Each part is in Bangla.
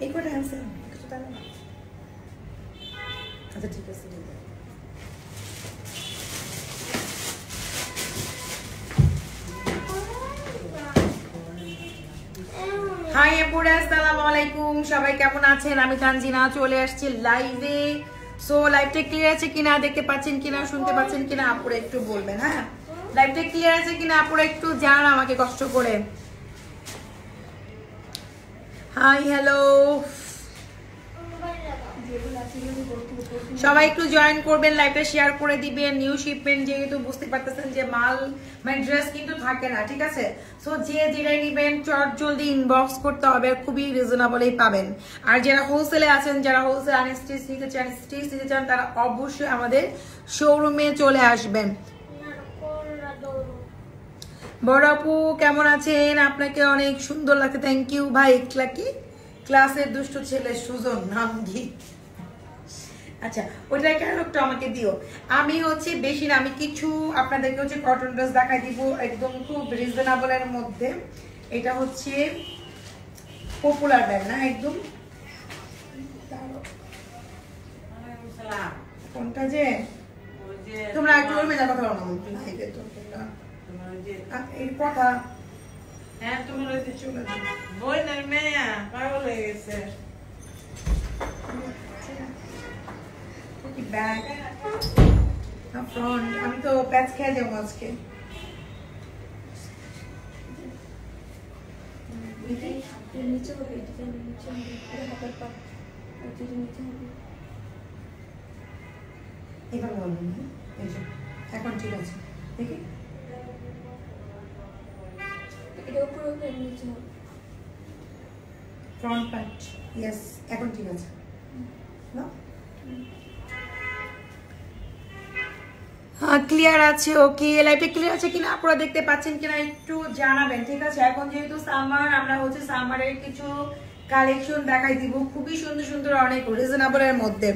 এই কটা হ্যান্ডসেল কিছু টাকা না। আচ্ছা ঠিক আছে। হাই আপুরা, আসসালামু আলাইকুম। সবাই কেমন আছেন? আমি তানজিনা চলে আসছি লাইভে। সো লাইভটা ক্লিয়ার আছে কিনা, দেখতে পাচ্ছেন কিনা, শুনতে পাচ্ছেন কিনা আপুরা একটু বলবেন। হ্যাঁ, লাইভটা ক্লিয়ার আছে কিনা আপুরা একটু জানান আমাকে কষ্ট করে। হাই হ্যালো, সবাই একটু জয়েন করবেন, লাইভটা শেয়ার করে দিবেন। নিউ শিপমেন্ট যেহেতু বুঝতে পারতেছেন যে মাল মানে ড্রেস কিন্তু থাকে না, ঠিক আছে? সো যে যেটাই নিবেন চট জলদি ইনবক্স করতে হবে, খুবই রিজনেবলই পাবেন। আর যারা হোলসেলে আছেন, যারা হোলসেল আনস্টিচ নিতে চান, স্টিচ নিতে চান, তারা অবশ্যই আমাদের শোরুমে চলে আসবেন। বড় আপু কেমন আছেন? আপনাকে অনেক সুন্দর লাগছে, থ্যাংক ইউ ভাই। কি ক্লাসের দুষ্ট ছেলে সুজন নাম কি? আচ্ছা, ওইটা কেন একটু আমাকে দিও। আমি হচ্ছে বেশি না, আমি কিছু আপনাদেরকে হচ্ছে কটন ড্রেস দেখাই দিব একদম খুব রিজনেবলের মধ্যে। এটা হচ্ছে পপুলার ব্র্যান্ড না একদম। কোনটা যে তোমরা একটু মেজা কথা বলো না এই কথা। হ্যাঁ তোমার ওই চলে বইনের মেয়া পাগল হয়ে গেছে। ব্যাগ ফ্রন্ট, আমি তো প্যাচ খেয়ে যাবো আজকে। এবার বলবেন এখন ঠিক আছে দেখি। ফ্রন্ট পার্ট ইয়েস, এখন ঠিক আছে না? হ্যাঁ ক্লিয়ার আছে। ওকে, লাইভটা ক্লিয়ার আছে কিনা আপনারা দেখতে পাচ্ছেন কিনা একটু জানাবেন, ঠিক আছে? এখন যেহেতু সামার, আমরা হচ্ছে সামারের কিছু কালেকশন দেখাই দিব, খুবই সুন্দর সুন্দর, অনেক রিজনেবলের মধ্যে।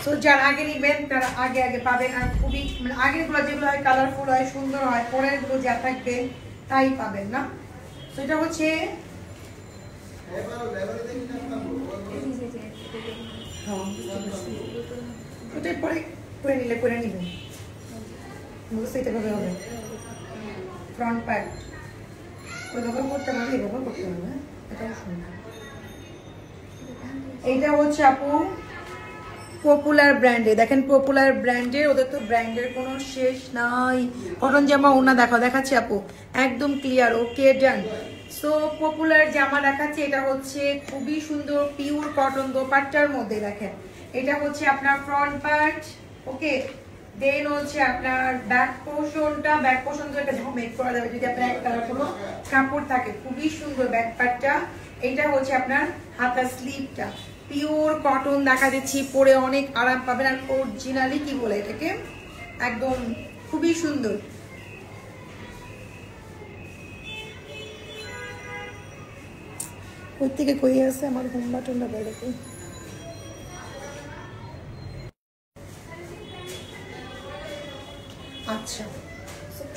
সো যারা আগে নিবেন তারা আগে আগে পাবেন। আর খুবই মানে আগেরগুলো যেগুলো হয় কালারফুল হয়, সুন্দর হয়, পরের গুলো যা থাকবে তাই পাবেন না। সো এটা হচ্ছে ওটাই পরে করে নিলে করে নিবেন, বুঝতে ভাবে হবে। ফ্রন্ট পার্ট ওই ব্যবহার করতে পারবে, এই ব্যবহার করতে পারবে। এটাও সুন্দর। এইটা হচ্ছে আপু পপুলার ব্র্যান্ডে, দেখেন পপুলার ব্র্যান্ডের, ওদের তো ব্র্যান্ডের কোনো শেষ নাই। কটন জামা ওনা দেখাচ্ছি আপু, একদম ক্লিয়ার। ওকে ডান। সো পপুলার জামা দেখাচ্ছি, এটা হচ্ছে খুবই সুন্দর পিওর কটন দোপাট্টার মধ্যে। দেখেন এটা হচ্ছে আপনার ফ্রন্ট পার্ট, ওকে। দেন হচ্ছে আপনার ব্যাক পোর্শনটা, ব্যাক পোর্শন তো একটা মেক করা যাবে যদি আপনার এক কালার কোনো কাপড় থাকে, খুবই সুন্দর ব্যাক পার্টটা। এটা হচ্ছে আপনার হাতার স্লিভটা, পিওর কটন দেখা দিচ্ছি, পরে অনেক আরাম পাবেন। আর অরিজিনালি কি বলে এটাকে, একদম খুবই সুন্দর। ওই থেকে কই আছে আমার হোম বাটনটা বের করে। আচ্ছা,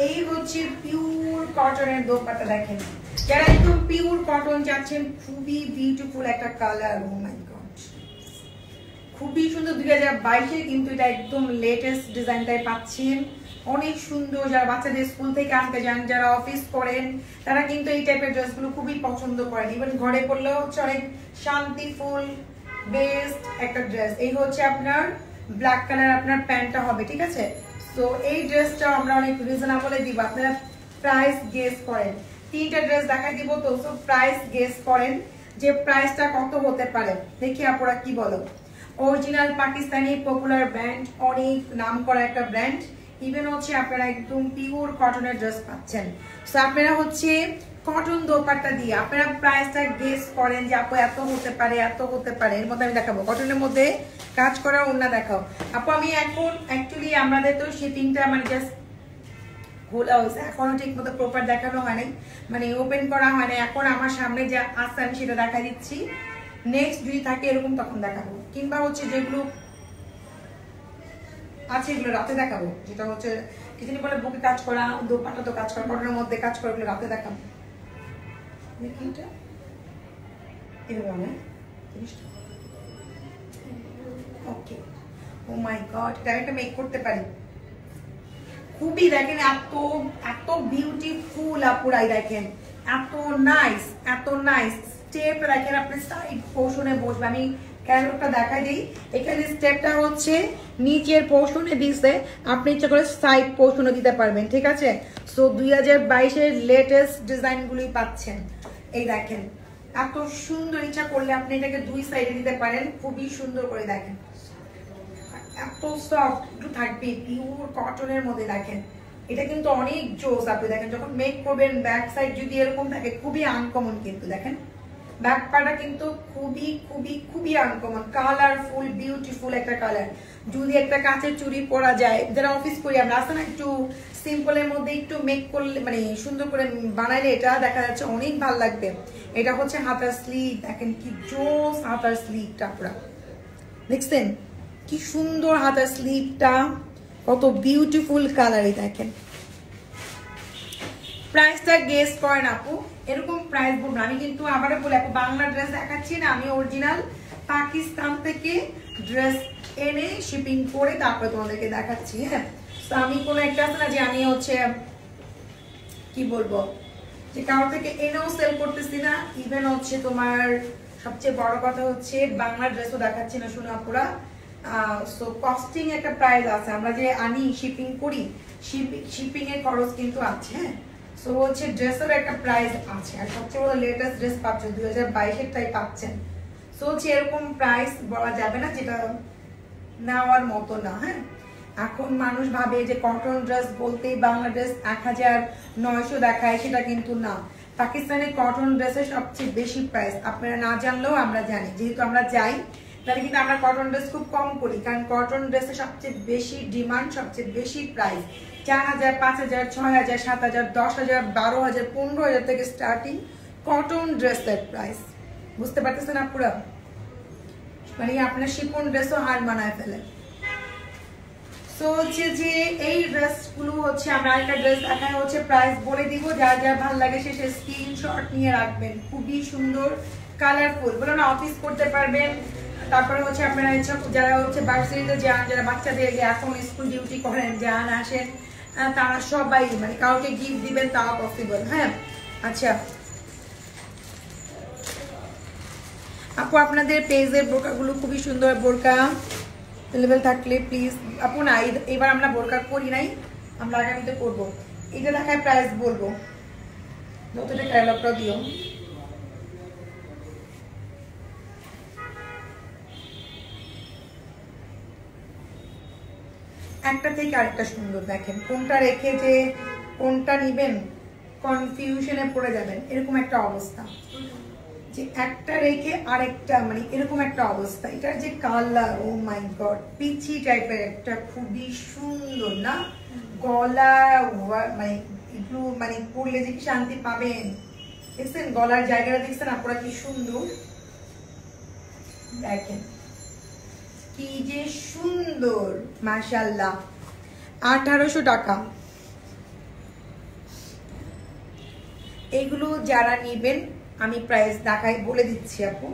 এই হচ্ছে পিওর কটনের দোপাট্টা। দেখেন যারা একদম পিওর কটন চাচ্ছেন, খুবই বিউটিফুল একটা কালার। ও মাই গড, খুবই সুন্দর। 2022-এ কিন্তু এটা একদম লেটেস্ট ডিজাইনটাই পাচ্ছেন, অনেক সুন্দর। যারা বাচ্চাদের স্কুল থেকে আনতে যান, যারা অফিস করেন, তারা কিন্তু এই টাইপের ড্রেসগুলো খুবই পছন্দ করেন। ইভেন ঘরে পরলেও হচ্ছে অনেক শান্তিফুল বেস্ট একটা ড্রেস। এই হচ্ছে আপনার ব্ল্যাক কালার আপনার প্যান্টটা হবে, ঠিক আছে? তো এই ড্রেসটা আমরা অনেক রিজনেবলে দিব, আপনারা প্রাইস গেস করেন। 3টা ড্রেস দেখাই দিব, তো প্রাইস গেস করেন যে প্রাইসটা কত হতে পারে। দেখি আপনারা কি বলো। অরিজিনাল পাকিস্তানি পপুলার ব্র্যান্ড, অনেক নাম করা একটা ব্র্যান্ড। ইভেন হচ্ছে আপনারা একদম পিওর কটনের ড্রেস পাচ্ছেন। সো আপনারা হচ্ছে কটন দোপাট্টা দিয়ে আপনারা প্রাইসটা গেস করেন যে আপু এত হতে পারে, এত হতে পারে। এর মধ্যে আমি দেখাবো কটনের মধ্যে কাজ করা ওড়না দেখাও। আপু আমি এখন অ্যাকচুয়ালি আমাদের তো শিপিংটা মানে জাস্ট খোলা হয়েছে, এখনো ঠিক মতো প্রপার দেখানো হয় নাই, মানে ওপেন করা হয় না। এখন আমার সামনে যা আসছে আমি সেটা দেখা দিচ্ছি, নেক্সট যদি থাকে এরকম তখন দেখাবো, কিংবা হচ্ছে যেগুলো আছে এগুলো রাতে দেখাবো। যেটা হচ্ছে কিছু বলে বুকে কাজ করা, দোপাট্টা তো কাজ করা, কটনের মধ্যে কাজ করা, এগুলো রাতে দেখাবো। দেখি এটা এরকম ওকে। ও মাই গড, এটা একটা মেক করতে পারি। খুবই দেখেন এত এত বিউটিফুল আপুরাই, দেখেন এত নাইস, এত নাইস স্টেপ। দেখেন আপনি সাইড পোর্শনে বসবে, আমি ক্যাটালগটা দেখাই দিই। এখানে স্টেপটা হচ্ছে নিচের পোর্শনে দিছে, আপনি ইচ্ছা করে সাইড পোর্শনে দিতে পারবেন, ঠিক আছে। সো 2022-এর লেটেস্ট ডিজাইনগুলোই পাচ্ছেন। এই দেখেন এত সুন্দর, ইচ্ছা করলে আপনি এটাকে দুই সাইডে দিতে পারেন, খুবই সুন্দর করে। দেখেন এত সফট একটু থাকবে, পিওর কটনের মধ্যে। দেখেন এটা কিন্তু অনেক জোস। আপনি দেখেন যখন মেক করবেন ব্যাক সাইড যদি এরকম থাকে, খুবই আনকমন কিন্তু। দেখেন ব্যাক পাটা কিন্তু খুবই খুবই খুবই আনকমন, কালারফুল বিউটিফুল একটা কালার। যদি একটা কাঁচের চুড়ি পরা যায়, যারা অফিস করি আমরা, আসলে না একটু সিম্পলের মধ্যে একটু মেক করলে মানে সুন্দর করে বানাইলে এটা দেখা যাচ্ছে অনেক ভালো লাগবে। এটা হচ্ছে হাতার স্লিভ, দেখেন কি জোস হাতার স্লিভটা পুরা, দেখছেন কি সুন্দর হাতার স্লিভটা, কত বিউটিফুল কালারে। দেখেন প্রাইসটা গেস করেন আপু, এরকম প্রাইস বলবো। আমি কিন্তু আবারও বলি আপু, বাংলা ড্রেস দেখাচ্ছি না, আমি অরিজিনাল পাকিস্তান থেকে ড্রেস এনে শিপিং করে তারপরে তোমাদেরকে দেখাচ্ছি। হ্যাঁ, তো আমি কোনো একটা আছে না যে আমি হচ্ছে কি বলবো, যে কারো থেকে এনেও সেল করতেছি না। ইভেন হচ্ছে তোমার সবচেয়ে বড় কথা হচ্ছে বাংলা ড্রেসও দেখাচ্ছি না, শুনো আপুরা। সো কস্টিং একটা প্রাইস আছে, আমরা যে আনি শিপিং করি, শিপিং এর খরচ কিন্তু আছে। হ্যাঁ, সো হচ্ছে ড্রেসের একটা প্রাইস আছে। আর সবচেয়ে বড় লেটেস্ট ড্রেস পাচ্ছেন 2022-এর টাই পাচ্ছেন। সো হচ্ছে এরকম প্রাইস বলা যাবে না যেটা নেওয়ার মতো না। হ্যাঁ, এখন মানুষ ভাবে যে কটন ড্রেস বলতেই বাংলা ড্রেস 1900 দেখায়, সেটা কিন্তু না। পাকিস্তানের কটন ড্রেসের সবচেয়ে বেশি প্রাইস, আপনারা না জানলেও আমরা জানি, যেহেতু আমরা যাই তাহলে কিন্তু আমরা কটন ড্রেস খুব কম করি, কারণ কটন ড্রেসের সবচেয়ে বেশি ডিমান্ড, সবচেয়ে বেশি প্রাইস 4000, 5000, 6000, 7000, 10000, 12000, 15000 থেকে স্টার্টিং কটন ড্রেসের প্রাইস। বুঝতে পারতেছেন আপুরা? মানে আপনার শিফন ড্রেসও হার মানায় ফেলে। সো হচ্ছে যে এই ড্রেসগুলো হচ্ছে আমরা একটা ড্রেস দেখায় হচ্ছে প্রাইস বলে দিব, যা যা ভালো লাগে সে স্ক্রিনশট নিয়ে রাখবেন। খুবই সুন্দর কালারফুল, বলো না অফিস করতে পারবেন। তারপরে হচ্ছে আপনারা যারা হচ্ছে ভার্সিটিতে যান, যারা বাচ্চাদের এখন স্কুল ডিউটি করেন, যান আসেন, তারা সবাই মানে কাউকে গিফট দিবেন তাও পসিবল। হ্যাঁ, আচ্ছা আপু আপনাদের পেজের বোরকাগুলো খুবই সুন্দর, বোরকা অ্যাভেলেবেল থাকলে প্লিজ। আপু না এবার আমরা বোরকা করি নাই, আমরা আগামীতে করবো। এটা দেখায় প্রাইস বলবো, যতটা ক্যাটালগটা দিও। একটা থেকে আরেকটা সুন্দর। দেখেন কোনটা রেখে যে কোনটা নিবেন কনফিউশনে পড়ে যাবেন, এরকম একটা অবস্থা, যে একটা রেখে আরেকটা মানে এরকম একটা অবস্থা। এটার যে কালার, ও মাই গড, পিচি টাইপের একটা, খুবই সুন্দর না? গলা মানে একটু মানে পরলে যে কি শান্তি পাবেন, দেখছেন গলার জায়গাটা, দেখছেন আপনারা কি সুন্দর। দেখেন কি যে সুন্দর, মাশাআল্লাহ। 1800 টাকা। এগুলো যারা নিবেন আমি প্রাইস দেখাই বলে দিচ্ছি আপু,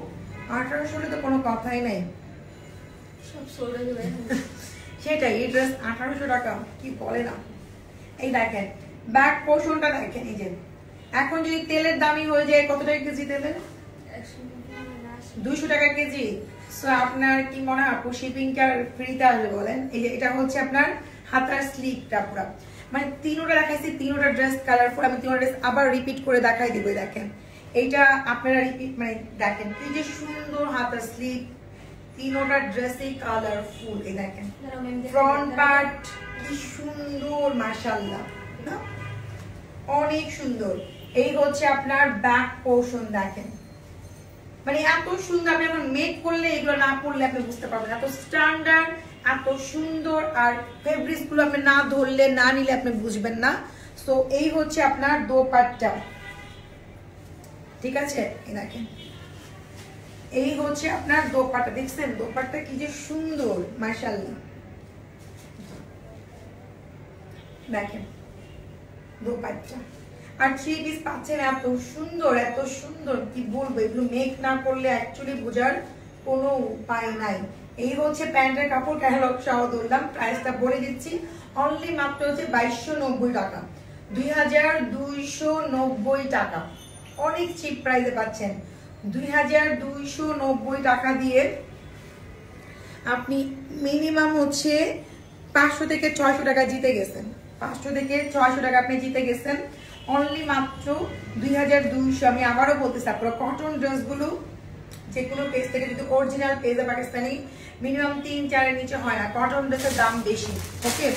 1800 তো কোনো কথাই নাই, সব সোল্ড হয়ে যাবে। সেটাই, এই ড্রেস 1800 টাকা, কি বলে না। এই দেখেন ব্যাক পোর্শনটা দেখেন, এই যে এখন যদি তেলের দামই হয়ে যায়, কত টাকা কেজি তেলের? 200 টাকা কেজি। সো আপনার কি মনে হয় আপু শিপিংটা ফ্রিতে আসবে বলেন? এই যে এটা হচ্ছে আপনার হাতার স্লিভটা পুরো, মানে তিনোটা দেখাইছি, তিনোটা ড্রেস কালারফুল। আমি তিনোটা ড্রেস আবার রিপিট করে দেখাই দিব। দেখেন এইটা আপনারা রিপিট মানে দেখেন কি যে সুন্দর হাতার স্লিভ, তিনোটা ড্রেসই কালারফুল। এই দেখেন ফ্রন্ট পার্ট কি সুন্দর, মাশাআল্লাহ না, অনেক সুন্দর। এই হচ্ছে আপনার ব্যাক পোর্শন, দেখেন মানে এত সুন্দর। আপনি এখন মেক করলে এগুলো না পড়লে আপনি বুঝতে পারবেন, এত স্ট্যান্ডার্ড, এত সুন্দর। আর ফেব্রিক্স গুলো আপনি না ধরলে না নিলে আপনি বুঝবেন না। সো এই হচ্ছে আপনার দোপাট্টা, ঠিক আছে? এই দেখেন এই হচ্ছে আপনার দোপাট্টা, দেখছেন দোপাট্টা কি যে সুন্দর, মাশাআল্লাহ। দেখেন দোপাট্টা। আর 3 পিস পাচ্ছেন এত সুন্দর কি বলবো, এগুলো মেক না করলে অ্যাকচুয়ালি বোঝার কোনো উপায় নাই। এই হচ্ছে প্যান্টের কাপড়, ক্যাটালগ সহ ধরলাম, প্রাইসটা বলে দিচ্ছি অনলি মাত্র হচ্ছে 2290 টাকা, 2290 টাকা, অনেক চিপ প্রাইসে পাচ্ছেন। 2290 টাকা দিয়ে আপনি মিনিমাম হচ্ছে 500 থেকে 600 টাকা জিতে গেছেন, 500 থেকে 600 টাকা আপনি জিতে গেছেন অনলি মাত্র 2200। আমি আবারও বলতেছি, আপনারা কটন ড্রেসগুলো যে কোনো পেজ থেকে যদি অরিজিনাল পেজে পাকিস্তানি মিনিমাম 3-4 এর নিচে হয় না, কটন ড্রেসের দাম বেশি, ওকে,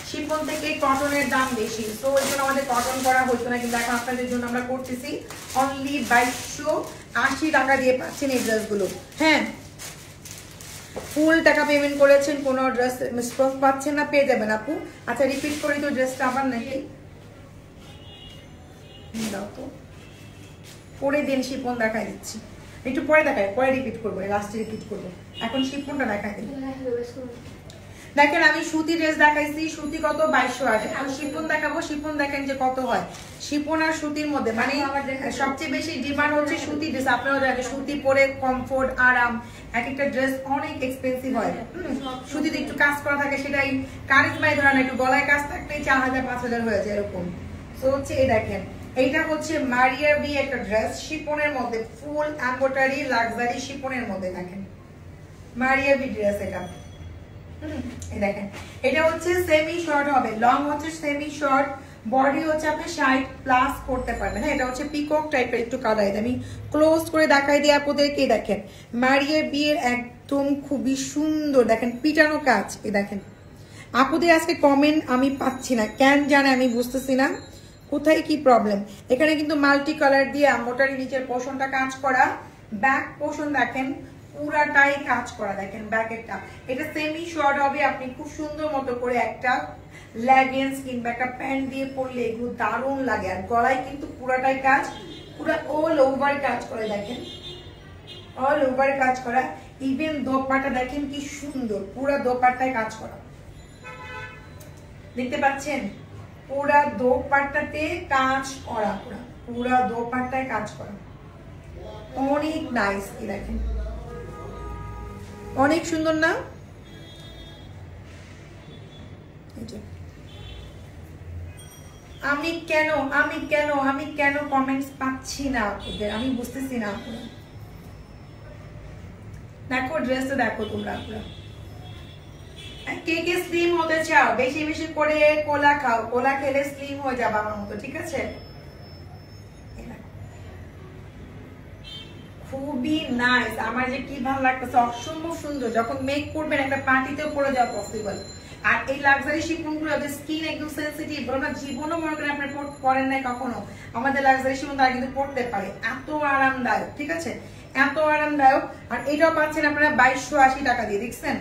শিফন থেকে কটনের দাম বেশি, তো ওই জন্য আমাদের কটন করা হতো না, কিন্তু এখন আপনাদের জন্য আমরা করতেছি অনলি 2280 টাকা দিয়ে পাচ্ছেন এই ড্রেসগুলো। হ্যাঁ, ফুল টাকা পেমেন্ট করেছেন, কোনো ড্রেস স্টক পাচ্ছেন না, পেয়ে যাবেন আপু। আচ্ছা রিপিট করি তো ড্রেসটা আবার নাকি দাও তো, পরে দিন শিফন দেখাই দিচ্ছি, একটু পরে দেখাই, পরে রিপিট করবো, লাস্টে রিপিট করবো, এখন শিফনটা দেখাই দিন। দেখেন আমি সুতি ড্রেস দেখাইছি, সুতি কত 2280, আর শিফন দেখাবো, শিফন দেখেন যে কত হয়। শিফন আর সুতির মধ্যে মানে সবচেয়ে বেশি ডিমান্ড হচ্ছে সুতি ড্রেস, আপনারা দেখেন সুতি পরে কমফোর্ট আরাম, এক একটা ড্রেস অনেক এক্সপেন্সিভ হয়, সুতিতে একটু কাজ করা থাকে, সেটাই কারিজমাই ধরেন, একটু গলায় কাজ থাকলেই 4000-5000 হয়ে যায় এরকম। তো হচ্ছে এই দেখেন, এইটা হচ্ছে মারিয়া বি একটা ড্রেস, শিফনের মধ্যে ফুল এমব্রয়ডারি লাক্সারি শিফনের মধ্যে, দেখেন মারিয়া বি ড্রেস এটা। এই দেখেন এটা হচ্ছে সেমি শর্ট হবে, লং হচ্ছে সেমি শর্ট, বডি হচ্ছে আপনি 60+ করতে পারবেন। হ্যাঁ, এটা হচ্ছে পিকক টাইপের একটু কালার, আমি ক্লোজ করে দেখাই দিই আপনাদেরকে। দেখেন মারিয়া বি এর একদম খুবই সুন্দর, দেখেন পিটানো কাজ। এই দেখেন আপুদের আজকে কমেন্ট আমি পাচ্ছি না, কেন জানে আমি বুঝতেছি না কোথায় কি প্রবলেম। এখানে কিন্তু মাল্টি কালার দিয়ে এমব্রয়ডারি নিচের পোর্শনটা কাজ করা, ব্যাক পোর্শন দেখেন পুরাটাই কাজ করা, দেখেন ব্যাকেরটা। এটা সেমি শর্ট হবে, আপনি খুব সুন্দর মতো করে একটা লেগিংস কিংবা একটা প্যান্ট দিয়ে পরলে এগুলো দারুণ লাগে। আর গলায় কিন্তু পুরাটাই কাজ, পুরো অল ওভার কাজ করে, দেখেন অল ওভার কাজ করা। ইভেন দোপাট্টা দেখেন কি সুন্দর, পুরো দোপাট্টায় কাজ করা, দেখতে পাচ্ছেন পুরা দোপাট্টাতে কাজ করা, পুরা দোপাট্টায় কাজ করা, অনেক নাইস। কি দেখেন অনেক সুন্দর না? আমি কেন কমেন্টস পাচ্ছি না আপনাদের, আমি বুঝতেছি না। আপনারা দেখো ড্রেসটা দেখো তোমরা, আপনারা কে কে স্লিম হতে চাও, বেশি বেশি করে কোলা খাও, কোলা খেলে স্লিম হয়ে যাবে আমার মতো, ঠিক আছে? খুবই নাইস, আমার যে কি ভালো লাগতেছে, অসম্ভব সুন্দর। যখন মেক করবেন একটা পার্টিতেও পরে যাওয়া পসিবল। আর এই লাক্সারি শিফন গুলো স্কিন একদম সেন্সিটিভ, বলো না, জীবনও মনে করেন আপনার পরেন নাই কখনো, আমাদের লাক্সারি শিফন তারা কিন্তু পড়তে পারে, এত আরামদায়ক, ঠিক আছে, এত আরামদায়ক। আর এটাও পাচ্ছেন আপনারা 2280 টাকা দিয়ে, দেখছেন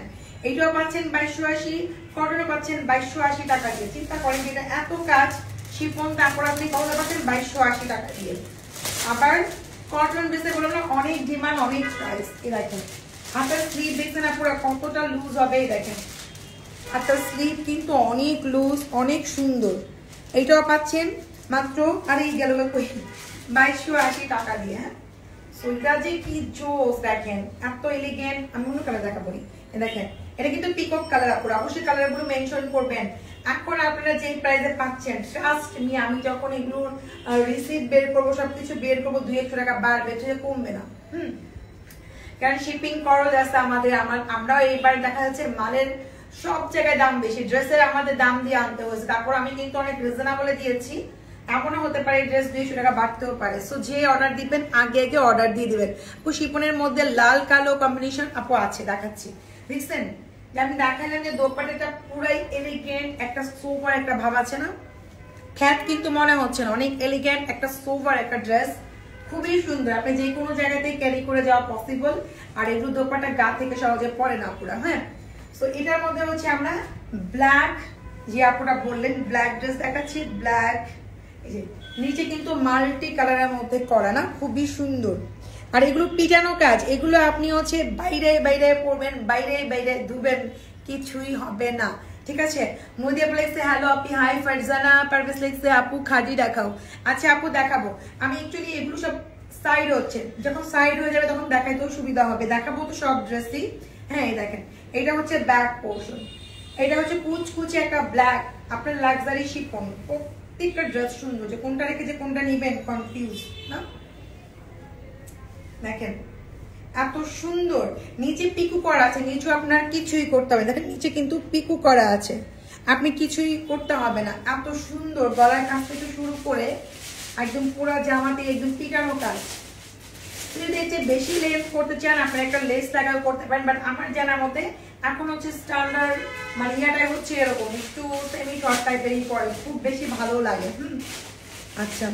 এইটাও পাচ্ছেন 2280, কটনও পাচ্ছেন 2280 টাকা দিয়ে। চিন্তা করেন যেটা এত কাজ শিফন, তারপর আপনি কটন পাচ্ছেন 2280 টাকা দিয়ে। আবার কটন ড্রেসে বললাম না অনেক ডিমান্ড, অনেক প্রাইস। এই দেখেন হাতের স্লিভ দেখছেন আপনারা কতটা লুজ হবে, এই দেখেন হাতের স্লিভ কিন্তু অনেক লুজ, অনেক সুন্দর। এইটাও পাচ্ছেন মাত্র, আর এই গেল 2280 টাকা দিয়ে। হ্যাঁ, সোলটা যে কি জোস, দেখেন এত এলিগেন্ট। আমি অন্য কালার দেখাবো, দেখেন এটা কিন্তু পিকক কালার, আপনারা অবশ্যই কালার গুলো মেনশন করবেন। এখন আপনারা যে প্রাইসে পাচ্ছেন, ট্রাস্ট মি, আমি যখন এগুলোর রিসিপ্ট বের করবো, সবকিছু বের করবো, 200 টাকা বাড়বে, কমবে না। কারণ শিপিং খরচ আছে আমাদের, আমরাও এইবার দেখা যাচ্ছে মালের সব জায়গায় দাম বেশি, ড্রেসের আমাদের দাম দিয়ে আনতে হয়েছে, তারপর আমি কিন্তু অনেক রিজনেবলে দিয়েছি। এমনও হতে পারে ড্রেস 200 টাকা বাড়তেও পারে। সো যে অর্ডার দিবেন আগে অর্ডার দিয়ে দিবেন। শিপনের মধ্যে লাল কালো কম্বিনেশন আপু আছে, দেখাচ্ছি, দেখছেন আমি দেখালাম যে দোপাট্টাটা পুরাই এলিগেন্ট, একটা সোভার একটা ভাব আছে না, খ্যাত কিন্তু মনে হচ্ছে না, অনেক এলিগেন্ট একটা সোভার একটা ড্রেস, খুবই সুন্দর, আপনি যে কোনো জায়গাতেই ক্যারি করে যাওয়া পসিবল। আর এগুলো দোপাট্টা গা থেকে সহজে পরে না পুরা। হ্যাঁ, তো এটার মধ্যে হচ্ছে আমরা ব্ল্যাক, যে আপুরা বললেন ব্ল্যাক ড্রেস দেখাচ্ছি, ব্ল্যাক, এই যে নিচে কিন্তু মাল্টি কালারের মধ্যে করা না, খুবই সুন্দর। আর এগুলো পিটানো কাজ, এগুলো আপনি হচ্ছে বাইরে পরবেন, বাইরে ধুবেন, কিছুই হবে না, ঠিক আছে। নদিয়া লিখছে হ্যালো আপি হাই ফারজানা, পারভেজ লিখছে আপু খাদি দেখাও। আচ্ছা আপু দেখাবো, আমি একচুয়ালি এগুলো সব সাইড হচ্ছে, যখন সাইড হয়ে যাবে তখন দেখাইতেও সুবিধা হবে, দেখাবো তো সব ড্রেসই। হ্যাঁ এই দেখেন, এটা হচ্ছে ব্যাক পোর্শন, এটা হচ্ছে কুচকুচে একটা ব্ল্যাক আপনার লাক্সারি শিফন। প্রত্যেকটা ড্রেস সুন্দর, যে কোনটা রেখে যে কোনটা নিবেন কনফিউজ না। দেখেন এত সুন্দর, নিচে পিকু করা আছে, নিচে আপনার কিছুই করতে হবে, দেখেন নিচে কিন্তু পিকু করা আছে, আপনি কিছুই করতে হবে না। এত সুন্দর গলার কাছ থেকে শুরু করে একদম পুরো জামাতে একদম পিটানো কাজ। যদি এর চেয়ে বেশি লেস করতে চান আপনার একটা লেস লাগাও করতে পারেন, বাট আমার জানার মতে এখন হচ্ছে স্ট্যান্ডার্ড মানে ইয়াটাই হচ্ছে এরকম একটু সেমি শর্ট টাইপেরই পরে, খুব বেশি ভালো লাগে। আচ্ছা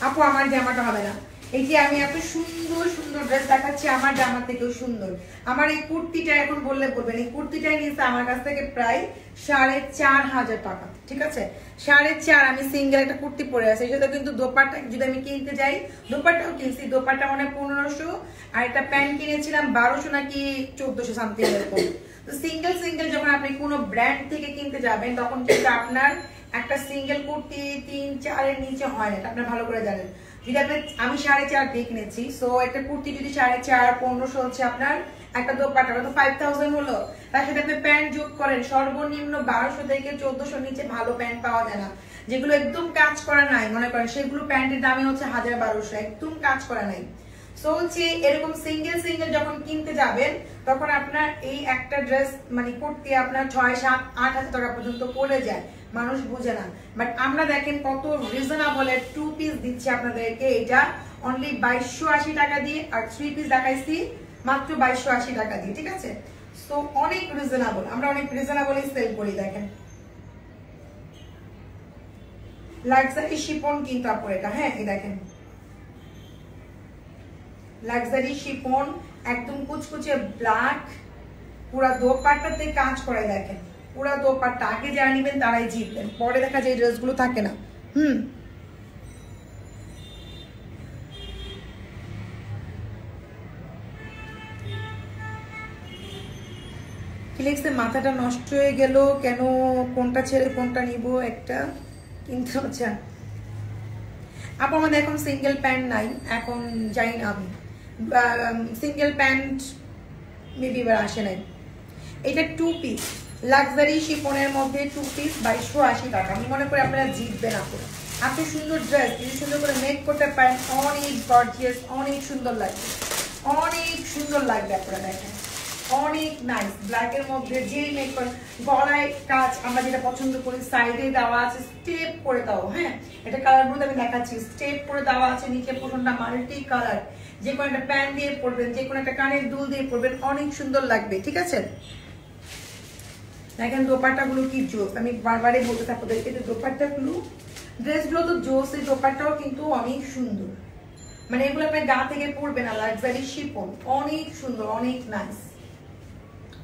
আপু আমার জামাটা হবে না, এই যে আমি এত সুন্দর সুন্দর ড্রেস দেখাচ্ছি আমার জামা থেকেও সুন্দর। আমার এই কুর্তিটা এখন বললে বলবেন, এই কুর্তিটাই নিয়েছে আমার কাছ থেকে প্রায় 4500 টাকা, ঠিক আছে 4.5। আমি সিঙ্গেল একটা কুর্তি পরে আছি, সেটা কিন্তু দোপাট্টা যদি আমি কিনতে যাই, দোপাট্টাও কিনছি, দোপাট্টা মানে 1500, আর একটা প্যান্ট কিনেছিলাম 1200 নাকি 1400 সামথিং এরকম। তো সিঙ্গেল সিঙ্গেল যখন আপনি কোনো ব্র্যান্ড থেকে কিনতে যাবেন তখন কিন্তু আপনার একটা সিঙ্গেল কুর্তি 3-4 এর নিচে হয় না, এটা আপনার ভালো করে জানেন। যদি আপনি আমি 4.5 দিয়ে কিনেছি, সো একটা কুর্তি যদি 4.5 1500 হচ্ছে আপনার একটা দোপাট্টা, তো 5000 হলো। তার সাথে আপনি প্যান্ট যোগ করেন, সর্বনিম্ন 1200 থেকে 1400 নিচে ভালো প্যান্ট পাওয়া যায় না, যেগুলো একদম কাজ করা নাই মনে করেন, সেগুলো প্যান্টের দামই হচ্ছে 1000-1200, একদম কাজ করা নাই। সো হচ্ছে এরকম সিঙ্গেল সিঙ্গেল যখন কিনতে যাবেন তখন আপনার এই একটা ড্রেস মানে কুর্তি আপনার 6-7-8 টাকা পর্যন্ত পড়ে যায়, মানুষ বুঝে না। বাট আমরা দেখেন কত রিজনেবল 2 পিস দিচ্ছি আপনাদেরকে, এটা অনলি 2280 টাকা দিয়ে, আর 3 পিস দেখাইছি মাত্র 2280 টাকা দিয়ে, ঠিক আছে। সো অনেক রিজনেবল, আমরা অনেক রিজনেবলই সেল করি। দেখেন লাক্সারি শিফন কিন্তু আপু এটা, হ্যাঁ এই দেখেন লাক্সারি শিফন একদম কুচকুচে ব্ল্যাক, পুরা দোপাট্টাতে কাজ করে, দেখেন পুরা দোপাট্টা। আগে যারা নিবেন তারাই জিতবেন, পরে দেখা যায় এই ড্রেসগুলো থাকে না। ফিলিক্সের মাথাটা নষ্ট হয়ে গেল কেন, কোনটা ছেড়ে কোনটা নিব একটা, কিন্তু আচ্ছা আপু আমাদের এখন সিঙ্গেল প্যান্ট নাই, এখন যাই না আমি সিঙ্গেল প্যান্ট মেবি এবার আসে নাই। এটা 2 পিস লাক্সারি শিফনের মধ্যে 2 পিস 2280 টাকা। আমি মনে করি আপনারা জিতবেন। আপনি সুন্দর ড্রেস যদি সুন্দর করে মেক করতে পারেন অনেক গর্জিয়াস, অনেক সুন্দর লাগবে, অনেক সুন্দর লাগবে। আপনারা দেখেন অনেক নাইস ব্ল্যাকের মধ্যে যেই মেক করেন, গলায় কাজ আমরা যেটা পছন্দ করি, সাইডে দেওয়া আছে স্টেপ করে দাও, হ্যাঁ এটা কালারগুলো আমি দেখাচ্ছি, স্টেপ করে দেওয়া আছে, নিচে পোষণটা মাল্টি কালার, যে কোনো একটা প্যান্ট দিয়ে পরবেন, যে কোনো একটা কানের দুল দিয়ে পরবেন, অনেক সুন্দর লাগবে, ঠিক আছে। দেখেন দোপাট্টাগুলো কি জোস, আমি বারবারই বলতে থাকবো, দেখে যে দোপাট্টাগুলো ড্রেসগুলো তো জোস, এই দোপাট্টাও কিন্তু অনেক সুন্দর, মানে এগুলো আপনি গা থেকে পরবে না, লাক্সারি শিফন অনেক সুন্দর, অনেক নাইস,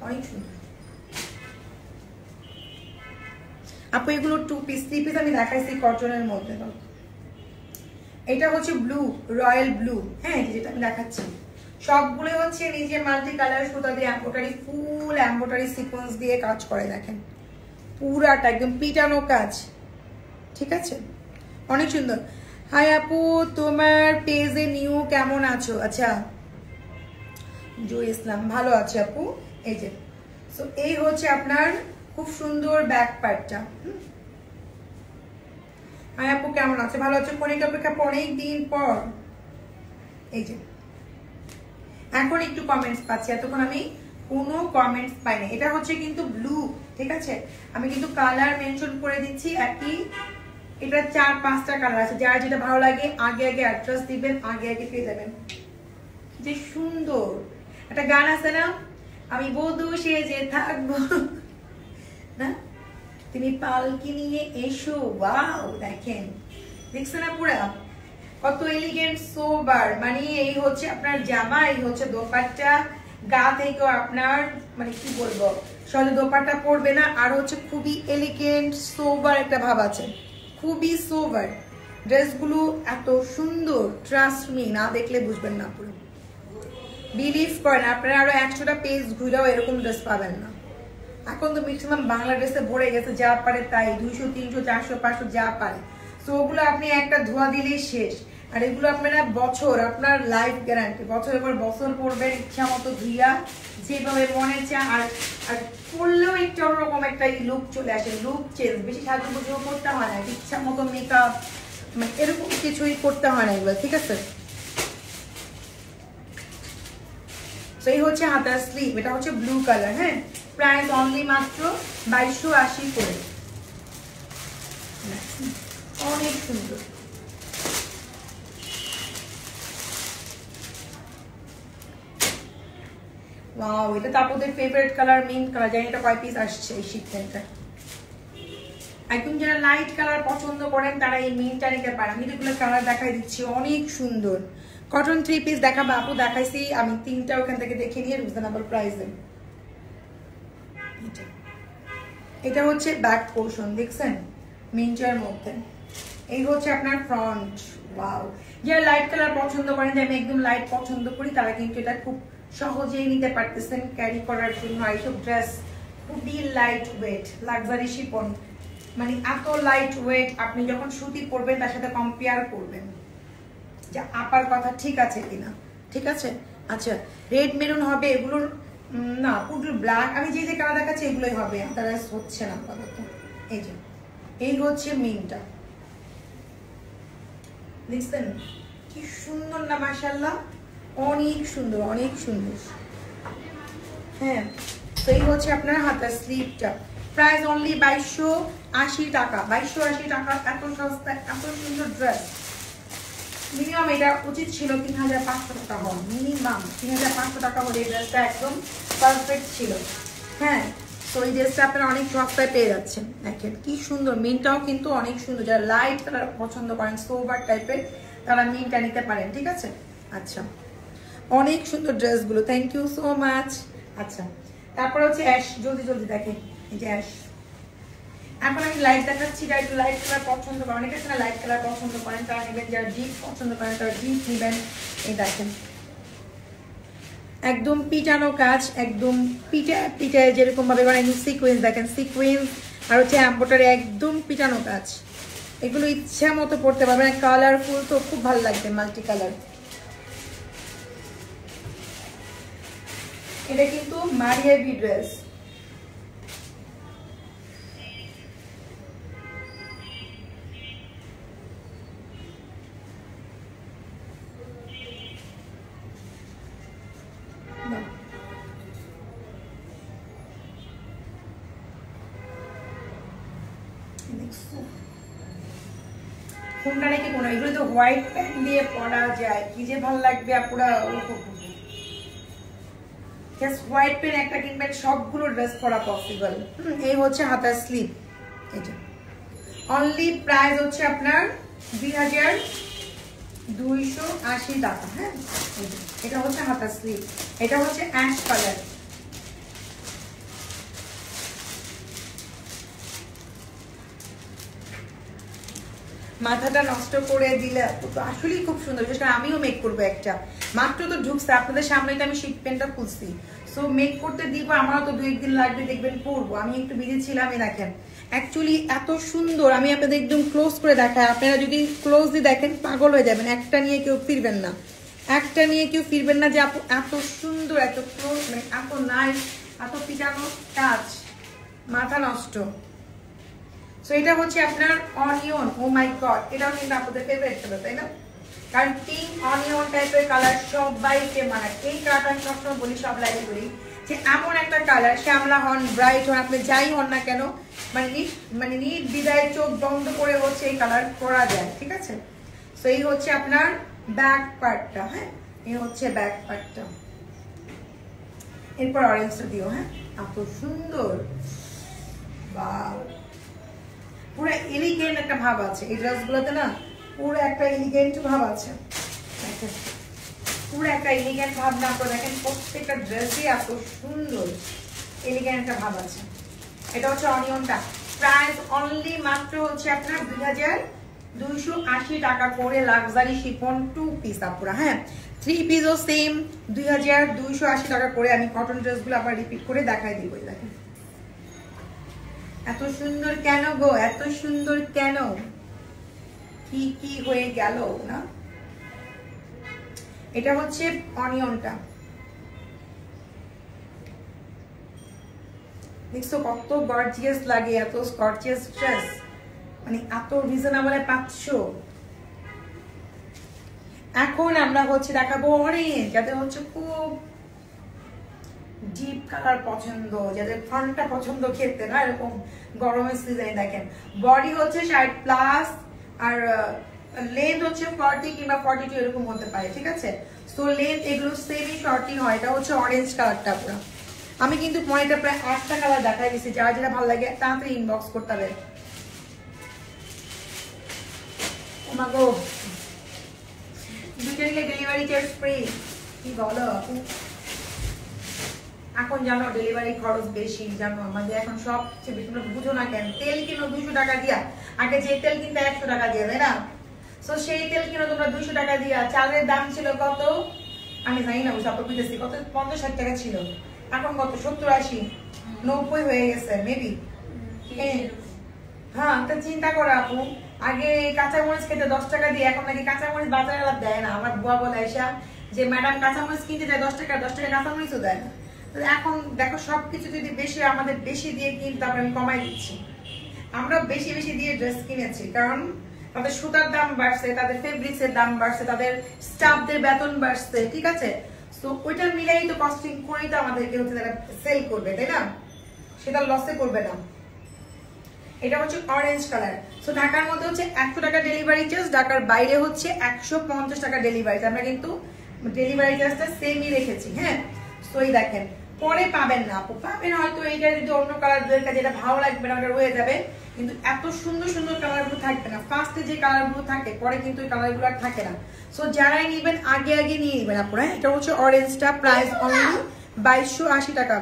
অনেক সুন্দর। আপু এগুলো 2 পিস 3 পিস আমি দেখাইছি কটনের মধ্যে। এটা হচ্ছে ব্লু, রয়্যাল ব্লু, হ্যাঁ যেটা আমি দেখাচ্ছি সবগুলো হচ্ছে নিচে মাল্টি কালার সুতা দিয়ে এমব্রয়ডারি, ফুল এমব্রয়ডারি সিকোয়েন্স দিয়ে কাজ করে, দেখেন পুরাটা একদম পিটানো কাজ, ঠিক আছে অনেক সুন্দর। হাই আপু তোমার পেজে নিউ কেমন আছো? আচ্ছা জয় ইসলাম ভালো আছে আপু। এই যে সো এই হচ্ছে আপনার খুব সুন্দর ব্যাক পার্টটা। হাই আপু কেমন আছে? ভালো আছে, কণিকা অপেক্ষা অনেক দিন পর। এই যে এখন একটু কমেন্টস পাচ্ছি, এতক্ষণ আমি কোনো কমেন্টস পাইনি। এটা হচ্ছে কিন্তু ব্লু, ঠিক আছে আমি কিন্তু কালার মেনশন করে দিচ্ছি একই, এটা 4-5টা কালার আছে, যার যেটা ভালো লাগে আগে আগে অ্যাড্রেস দিবেন, আগে আগে পেয়ে যাবেন। যে সুন্দর একটা গান আছে না, আমি বধূ সেজে থাকবো না, তুমি পালকি নিয়ে এসো, ওয়াও দেখেন দেখছেন না পুরা কত এলিগেন্ট সোবার, মানে এই হচ্ছে আপনার জামা, এই হচ্ছে দোপাট্টা, গা থেকেও আপনার মানে কি বলবো সহজে দোপাট্টা পরবে না, আর হচ্ছে খুবই এলিগেন্ট সোবার একটা ভাব আছে, খুবই সোবার। ড্রেসগুলো এত সুন্দর, ট্রাস্ট মি, না দেখলে বুঝবেন না পুরো বিলিভ করেন আপনারা আরো 100টা পেজ ঘুরেও এরকম ড্রেস পাবেন না। এখন তো ম্যাক্সিমাম বাংলা ড্রেসে ভরে গেছে, যা পারে তাই 200 300 400 500 যা পারে। সো ওগুলো আপনি একটা ধোয়া দিলেই শেষ। আর এগুলো আপনারা বছর, আপনার লাইফ গ্যারান্টি, বছরের পর বছর পরবেন ইচ্ছা মতো ধুইয়া যেভাবে মনে চায়। আর করলেও একটা অন্যরকম একটা লুক চলে আসে, লুক চেঞ্জ। বেশি সাজুগুজু করতে হয় না, ইচ্ছা মতো মেকআপ মানে এরকম কিছুই করতে হয় না এগুলো, ঠিক আছে। তো এই হচ্ছে হাতার স্লিভ, এটা হচ্ছে ব্লু কালার। হ্যাঁ, প্রাইস অনলি মাত্র 2280 করে। অনেক সুন্দর। ওয়াও, এটা তো আপনাদের ফেভারিট কালার, মিন্ট কালার। জানি এটা কয় পিস আসছে এই শিপমেন্টটা। একদম যারা লাইট কালার পছন্দ করেন তারা এই মিন্টটা নিতে পারেন। আমি যেগুলো কালার দেখাই দিচ্ছি অনেক সুন্দর। কটন 3 পিস দেখাবো আপু, দেখাইছি আমি 3টা ওখান থেকে দেখে নিয়ে রিজনেবল প্রাইসে। এটা হচ্ছে ব্যাক পোর্শন, দেখছেন মিন্টের মধ্যে। এই হচ্ছে আপনার ফ্রন্ট। ওয়াও, যারা লাইট কালার পছন্দ করেন, যে আমি একদম লাইট পছন্দ করি, তারা কিন্তু এটা খুব সহজেই নিতে পারতেছেন ক্যারি করার জন্য। এইসব ড্রেস খুবই লাইট ওয়েট, লাক্সারি শিপন, মানে এত লাইট ওয়েট। আপনি যখন সুতি পরবেন তার সাথে কম্পেয়ার করবেন যে আপার কথা ঠিক আছে কিনা, ঠিক আছে। আচ্ছা, রেড মেরুন হবে এগুলোর না, পুরো ব্ল্যাক। আমি যে যে কালার দেখাচ্ছি এগুলোই হবে, আদারওয়াইজ হচ্ছে না আপাতত। এই যে এই হচ্ছে মিনটা, দেখছেন কি সুন্দর না, মাশাআল্লাহ অনেক সুন্দর, অনেক সুন্দর। হ্যাঁ, তো এই হচ্ছে আপনার হাতার স্লিভটা। প্রাইস অনলি 2280 টাকা। 2280 টাকা, এত সস্তা, এত সুন্দর ড্রেস। মিনিমাম এটা উচিত ছিল 3500 টাকা হওয়া, মিনিমাম 3500 টাকা হলে এই ড্রেসটা একদম পারফেক্ট ছিল। হ্যাঁ, তো এই ড্রেসটা আপনারা অনেক সস্তায় পেয়ে যাচ্ছেন। দেখেন কি সুন্দর, মিনটাও কিন্তু অনেক সুন্দর। যারা লাইট কালার পছন্দ করেন, সোবার টাইপের, তারা মিনটা নিতে পারেন, ঠিক আছে। আচ্ছা, অনেক সুন্দর ড্রেসগুলো, থ্যাংক ইউ সো মাচ। আচ্ছা, তারপর হচ্ছে অ্যাশ, জলদি জলদি দেখেন। এই যে অ্যাশ, এখন আমি লাইট দেখাচ্ছি। যারা একটু লাইট কালার পছন্দ করেন, অনেকে আছে না লাইট কালার পছন্দ করেন, তারা নেবেন। যারা ডিপ পছন্দ করেন তারা ডিপ নেবেন। এই দেখেন একদম পিটানো কাজ, একদম পিটায় যেরকম ভাবে বানাই সিকোয়েন্স, দেখেন সিকোয়েন্স আর হচ্ছে এমব্রয়ডারি, একদম পিটানো কাজ। এগুলো ইচ্ছা মতো পড়তে পারবেন, কালারফুল তো খুব ভালো লাগবে, মাল্টি কালার। এটা কিন্তু মারিয়াবি ড্রেস। কোনটা নাকি কোনো, এগুলো তো হোয়াইট প্যান্ট দিয়ে পরা যায়, কি যে ভালো লাগবে আপুরা। হোয়াইট প্যান্ট একটা কিনবেন, সবগুলো ড্রেস পরা পসিবল। এই হচ্ছে হাতার স্লিভ। এটা অনলি প্রাইস হচ্ছে আপনার 2280 টাকা। হ্যাঁ, এটা হচ্ছে হাতার স্লিভ। এটা হচ্ছে অ্যাশ কালার। মাথাটা নষ্ট করে দিলে তো আসলেই খুব সুন্দর। বিশেষ করে আমিও মেক করবো একটা, মাত্র তো ঢুকছে আপনাদের সামনে, আমি শীত প্যান্টটা খুলছি। সো মেক করতে দিব, আমারও তো 2-1 দিন লাগবে, দেখবেন পরবো। আমি একটু বিজি ছিলাম, দেখেন অ্যাকচুয়ালি এত সুন্দর। আমি আপনাদের একদম ক্লোজ করে দেখাই, আপনারা যদি ক্লোজলি দেখেন পাগল হয়ে যাবেন। একটা নিয়ে কেউ ফিরবেন না, একটা নিয়ে কেউ ফিরবেন না যে আপু এত সুন্দর, এত ক্লোজ, মানে এত নাইস, এত পিটানো কাজ, মাথা নষ্ট। সো এটা হচ্ছে আপনার অনিয়ন। ও মাই গড, এটাও কিন্তু আপনাদের ফেভারিট কালার, তাই না? কারণ পিঙ্ক অনিয়ন টাইপের কালার সবাইকে মানায়। এই কালারটা আমি সবসময় বলি, সব লাইকে বলি যে এমন একটা কালার, শ্যামলা হন, ব্রাইট হন, আপনি যাই হন না কেন, মানে নিট বিদায় চোখ বন্ধ করে হচ্ছে এই কালার করা যায়, ঠিক আছে। সো এই হচ্ছে আপনার ব্যাক পার্টটা। হ্যাঁ, এই হচ্ছে ব্যাক পার্টটা। এরপর অরেঞ্জটা দিও। হ্যাঁ, এত সুন্দর, বাহ, পুরো এলিগেন্ট একটা ভাব আছে এই ড্রেসগুলোতে না, পুরো একটা এলিগেন্ট ভাব আছে। দেখেন পুরো একটা এলিগেন্ট ভাব না, তো দেখেন প্রত্যেকটা ড্রেসই এত সুন্দর এলিগেন্ট একটা ভাব আছে। এটা হচ্ছে অনিয়নটা। প্রাইস অনলি মাত্র হচ্ছে আপনার 2280 টাকা করে, লাক্সারি শিফন 2 পিস আপুরা। হ্যাঁ, 3 পিসও সেম 2280 টাকা করে। আমি কটন ড্রেসগুলো আবার রিপিট করে দেখাই দিব। দেখেন এত সুন্দর কেন গো, এত সুন্দর কেন, কি কি হয়ে গেল না। এটা হচ্ছে অনিয়নটা, দেখছো কত গর্জিয়াস লাগে, এত গর্জিয়াস ড্রেস, মানে এত রিজনেবলে পাচ্ছ। এখন আমরা হচ্ছে দেখাবো অরেঞ্জ, যাদের হচ্ছে খুব ডিপ কালার পছন্দ, যাদের ফ্রন্টটা পছন্দ খেতে না এরকম গরমের সিজনে। দেখেন বডি হচ্ছে 60+ আর লেন্থ হচ্ছে 40 কিংবা 42 এরকম হতে পারে, ঠিক আছে। সো লেন্থ এগুলো সেমই শর্টই হয়। এটা হচ্ছে অরেঞ্জ কালারটা পুরো। আমি কিন্তু পনেরোটা প্রায় 8টা কালার দেখাই দিচ্ছি, যারা যেটা ভালো লাগে তাড়াতাড়ি ইনবক্স করতে হবে। ওমাগো দুজনকে ডেলিভারি চার্জ ফ্রি, কি বলো এখন জানো ডেলিভারি খরচ বেশি জানো আমাদের এখন সবচেয়ে বেশি। বুঝো না কেন, তেল কিনো 200 টাকা দিয়া, আগে যে তেল কিনতে 100 টাকা দিয়ে, তাই না। সো সেই তেল কিনো তোমরা 200 টাকা দিয়া। চালের দাম ছিল কত আমি জানি না, বুঝতে বুঝতেছি কত 50-60 টাকা ছিল, এখন কত 70-80 90 হয়ে গেছে মেবি। হ্যাঁ তা চিন্তা করো আপু, আগে কাঁচামরিচ খেতে 10 টাকা দিয়ে, এখন নাকি কাঁচামরিচ বাজারে আলাদা দেয় না। আমার বুয়া বলে এসা যে ম্যাডাম কাঁচামরিচ কিনতে যায় 10 টাকা, 10 টাকা কাঁচামরিচও দেয় না। এখন দেখো সবকিছু যদি বেশি আমাদের বেশি দিয়ে কিনতে, তারপরে আমি কমাই দিচ্ছি। আমরা বেশি বেশি দিয়ে ড্রেস কিনেছি, কারণ তাদের সুতার দাম বাড়ছে, তাদের ফেব্রিক্স এর দাম বাড়ছে, তাদের স্টাফদের বেতন বাড়ছে, ঠিক আছে। তো ওইটা মিলাই তো কস্টিং করেই তো আমাদেরকে হচ্ছে তারা সেল করবে, তাই না, সেটা লসে করবে না। এটা হচ্ছে অরেঞ্জ কালার। সো ঢাকার মধ্যে হচ্ছে 100 টাকা ডেলিভারি চার্জ, ঢাকার বাইরে হচ্ছে 150 টাকা ডেলিভারি চার্জ। আমরা কিন্তু ডেলিভারি চার্জটা সেমই রেখেছি, হ্যাঁ। সো এই দেখেন পরে পাবেন না আপু, পাবেন হয়তো এইটা যদি অন্য কালার যেটা ভালো লাগবে না ওটা রয়ে যাবে, কিন্তু এত সুন্দর সুন্দর কালারগুলো থাকবে না। ফার্স্টে যে কালারগুলো থাকে পরে কিন্তু এই কালারগুলো আর থাকে না। সো যারাই নেবেন আগে আগে নিয়ে নেবেন আপনারা। এটা হচ্ছে অরেঞ্জটা, প্রাইস অনলি 2280 টাকা।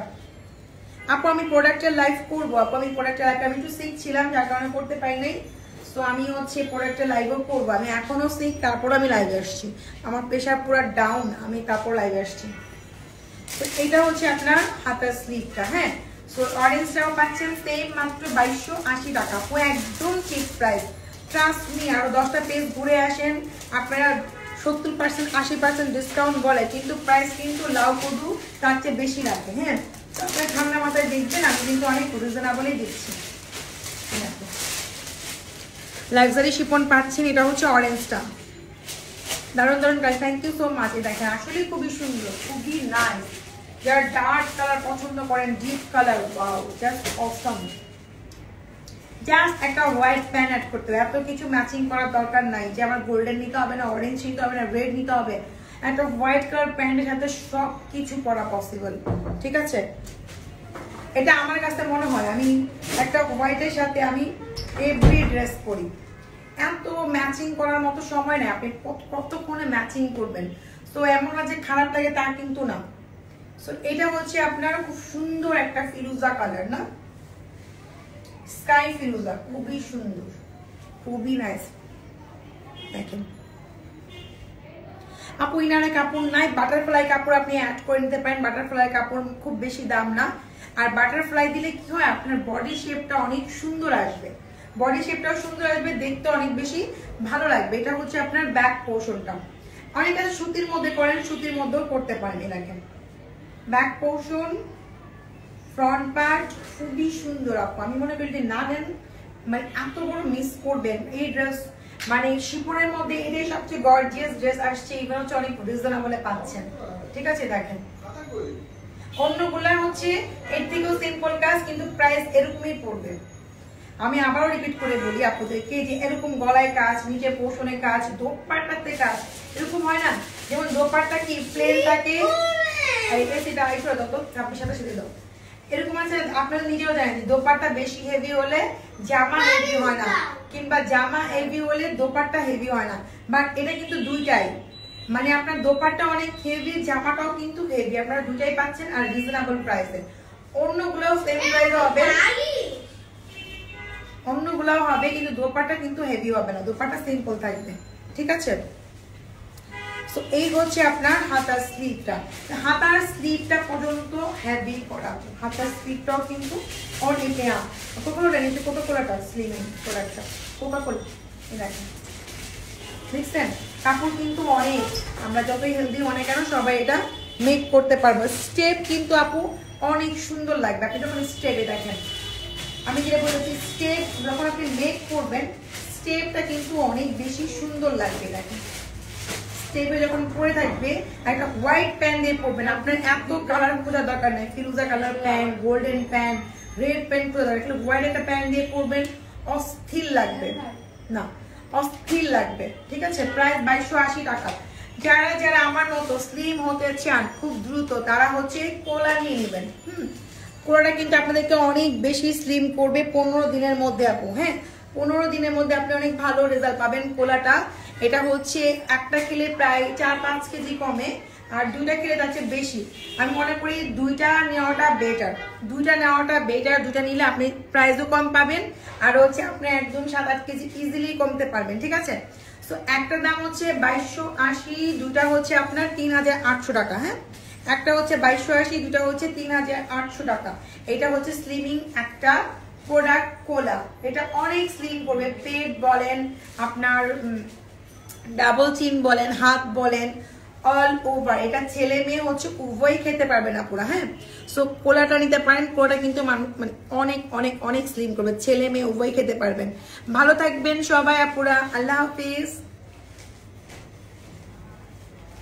আপু আমি প্রোডাক্টের লাইভ করবো, আপু আমি প্রোডাক্টের লাইভ, আমি একটু সিক ছিলাম যার কারণে করতে পারি নাই। সো আমি হচ্ছে প্রোডাক্টের লাইভও করবো, আমি এখনো সিক, তারপর আমি লাইভে আসছি, আমার প্রেশার পুরো ডাউন, আমি তারপর লাইভে আসছি। তো এটা হচ্ছে আপনার হাতার স্লিভটা, হ্যাঁ। সো অরেঞ্জটাও পাচ্ছেন সেম মাত্র 2280 টাকা, ও একদম চিপ প্রাইস। ট্রাস্ট মি, আরো 10টা পেজ ঘুরে আসেন আপনারা, 70% 80% ডিসকাউন্ট বলে, কিন্তু প্রাইস কিন্তু লাউ কদু তার চেয়ে বেশি রাখে, হ্যাঁ। আপনার ঠান্ডা মাথায় দেখবেন, আমি কিন্তু অনেক রিজনেবলই দিচ্ছি। লাক্সারি শিফন পাচ্ছেন, এটা হচ্ছে অরেঞ্জটা, দারুণ দারুণ guys, thank you so much. দেখেন আসলে খুবই সুন্দর, খুবই নাইস। যারা ডার্ক কালার পছন্দ করেন, ডিপ কালার, ওয়াও জাস্ট অসম। জাস্ট একটা হোয়াইট প্যান্ট অ্যাড করতে হবে, এত কিছু ম্যাচিং করার দরকার নাই যে আমার গোল্ডেন নিতে হবে না, অরেঞ্জ নিতে হবে না, রেড নিতে হবে। একটা হোয়াইট কালার প্যান্টের সাথে সব কিছু পরা পসিবল, ঠিক আছে। এটা আমার কাছে মনে হয় আমি একটা হোয়াইটের সাথে আমি এভরি ড্রেস পরি, এত ম্যাচিং করার মতো সময় নেই, আপনি কতক্ষণে ম্যাচিং করবেন। তো এমন না যে খারাপ লাগে তা কিন্তু না। সো এটা হচ্ছে আপনার খুব সুন্দর একটা ফিরোজা কালার, না স্কাই ফিরোজা, খুবই সুন্দর, খুবই নাইস। দেখেন আপু ইনারে কাপড় নাই, বাটারফ্লাই কাপড় আপনি অ্যাড করে নিতে পারেন। বাটারফ্লাই কাপড় খুব বেশি দাম না, আর বাটারফ্লাই দিলে কি হয় আপনার বডি শেপটা অনেক সুন্দর আসবে, বডি শেপটাও সুন্দর আসবে, দেখতে অনেক বেশি ভালো লাগবে। এটা হচ্ছে আপনার ব্যাক পোর্শনটা, অনেক আছে সুতির মধ্যে করেন, সুতির মধ্যেও করতে পারেন। দেখেন ব্যাক পোর্শন, ফ্রন্ট পার্ট খুবই সুন্দর আপু, আমি মনে করি যদি না নেন মানে এত বড় মিস করবেন এই ড্রেস। মানে শিফনের মধ্যে এটাই সবচেয়ে গর্জিয়াস ড্রেস আসছে, এগুলো হচ্ছে অনেক রিজনেবলে পাচ্ছেন, ঠিক আছে। দেখেন অন্যগুলা হচ্ছে এর থেকেও সিম্পল কাজ, কিন্তু প্রাইস এরকমই পড়বে। আমি আবারও রিপিট করে বলি আপনাদেরকে যে এরকম গলায় কাজ, নিচে পোর্শনে কাজ, দোপাট্টাতে কাজ, এরকম হয় না। যেমন দোপাট্টা কি প্লেন থাকে, সেটা আইসো দাও তো আপনার সাথে সাথে দাও, এরকম আছে। আপনারা নিজেও জানেন দোপাট্টা বেশি হেভি হলে জামা হেভি হয় না, কিংবা জামা হেভি হলে দোপাট্টা হেভি হয় না। বাট এটা কিন্তু দুইটাই, মানে আপনার দোপাট্টা অনেক হেভি, জামাটাও কিন্তু হেভি, আপনারা দুইটাই পাচ্ছেন আর রিজনেবল প্রাইসে। অন্যগুলোও সেম প্রাইসে হবে, অন্যগুলোও হবে, কিন্তু দোপাট্টা কিন্তু হেভি হবে না, দোপাট্টা সিম্পল থাকবে, ঠিক আছে। সো এই হচ্ছে আপনার হাতার স্লিভটা। হাতার স্লিভটা পর্যন্ত হেভি করা, হাতার স্লিভটাও কিন্তু অনেক কোকাকোলাটা নিচে, কোকাকোলাটা স্লিমিং প্রোডাক্টটা, কোকাকোলা এই দেখেন দেখছেন, কাপড় কিন্তু অনেক, আমরা যতই হেলদি মনে কেন সবাই এটা মেক করতে পারবো। স্টেপ কিন্তু আপু অনেক সুন্দর লাগবে, আপনি যখন স্টেপে দেখেন, আমি যেটা বলেছি স্টেপ যখন আপনি মেক করবেন স্টেপটা কিন্তু অনেক বেশি সুন্দর লাগবে। দেখেন স্টেপে যখন পরে থাকবে, একটা হোয়াইট প্যান্ট দিয়ে পরবেন, আপনার এত কালার খোঁজার দরকার নেই, ফিরোজা colour pant, golden pant, red pant খোঁজা দরকার, হোয়াইট একটা প্যান্ট দিয়ে পরবেন, অস্থির লাগবে না, অস্থির লাগবে। ঠিক আছে, প্রাইস 2280 টাকা। যারা যারা আমার মতো স্লিম হতে চান খুব দ্রুত, তারা হচ্ছে কোলা নিয়ে নেবেন। কোলাটা কিন্তু আপনাদেরকে অনেক বেশি স্লিম করবে 15 দিনের মধ্যে আপু। হ্যাঁ, 15 দিনের মধ্যে আপনি অনেক ভালো রেজাল্ট পাবেন। কোলাটা এটা হচ্ছে একটা খেলে প্রায় 4-5 কেজি কমে, আর 2টা খেলে তার চেয়ে বেশি। আমি মনে করি 2টা নেওয়াটা বেটার, 2টা নেওয়াটা বেটার। 2টা নিলে আপনি প্রাইসও কম পাবেন, আর হচ্ছে আপনি একদম 7-8 কেজি ইজিলি কমতে পারবেন। ঠিক আছে, সো একটা দাম হচ্ছে 2280, 2টা হচ্ছে আপনার 3800 টাকা। হ্যাঁ, একটা হচ্ছে 2280, 2টা হচ্ছে 3800 টাকা। এটা হচ্ছে স্লিমিং একটা প্রোডাক্ট কোলা, এটা অনেক স্লিম করবে। পেট বলেন, আপনার ডাবল চিন বলেন, হাত বলেন, অল ওভার। এটা ছেলে মেয়ে হচ্ছে উভয় খেতে পারবে না পুরা। হ্যাঁ, সো কোলাটা নিতে পারেন, কোলাটা কিন্তু মানে অনেক অনেক অনেক স্লিম করবে, ছেলে মেয়ে উভয় খেতে পারবেন। ভালো থাকবেন সবাই আপুরা, আল্লাহ হাফিজ।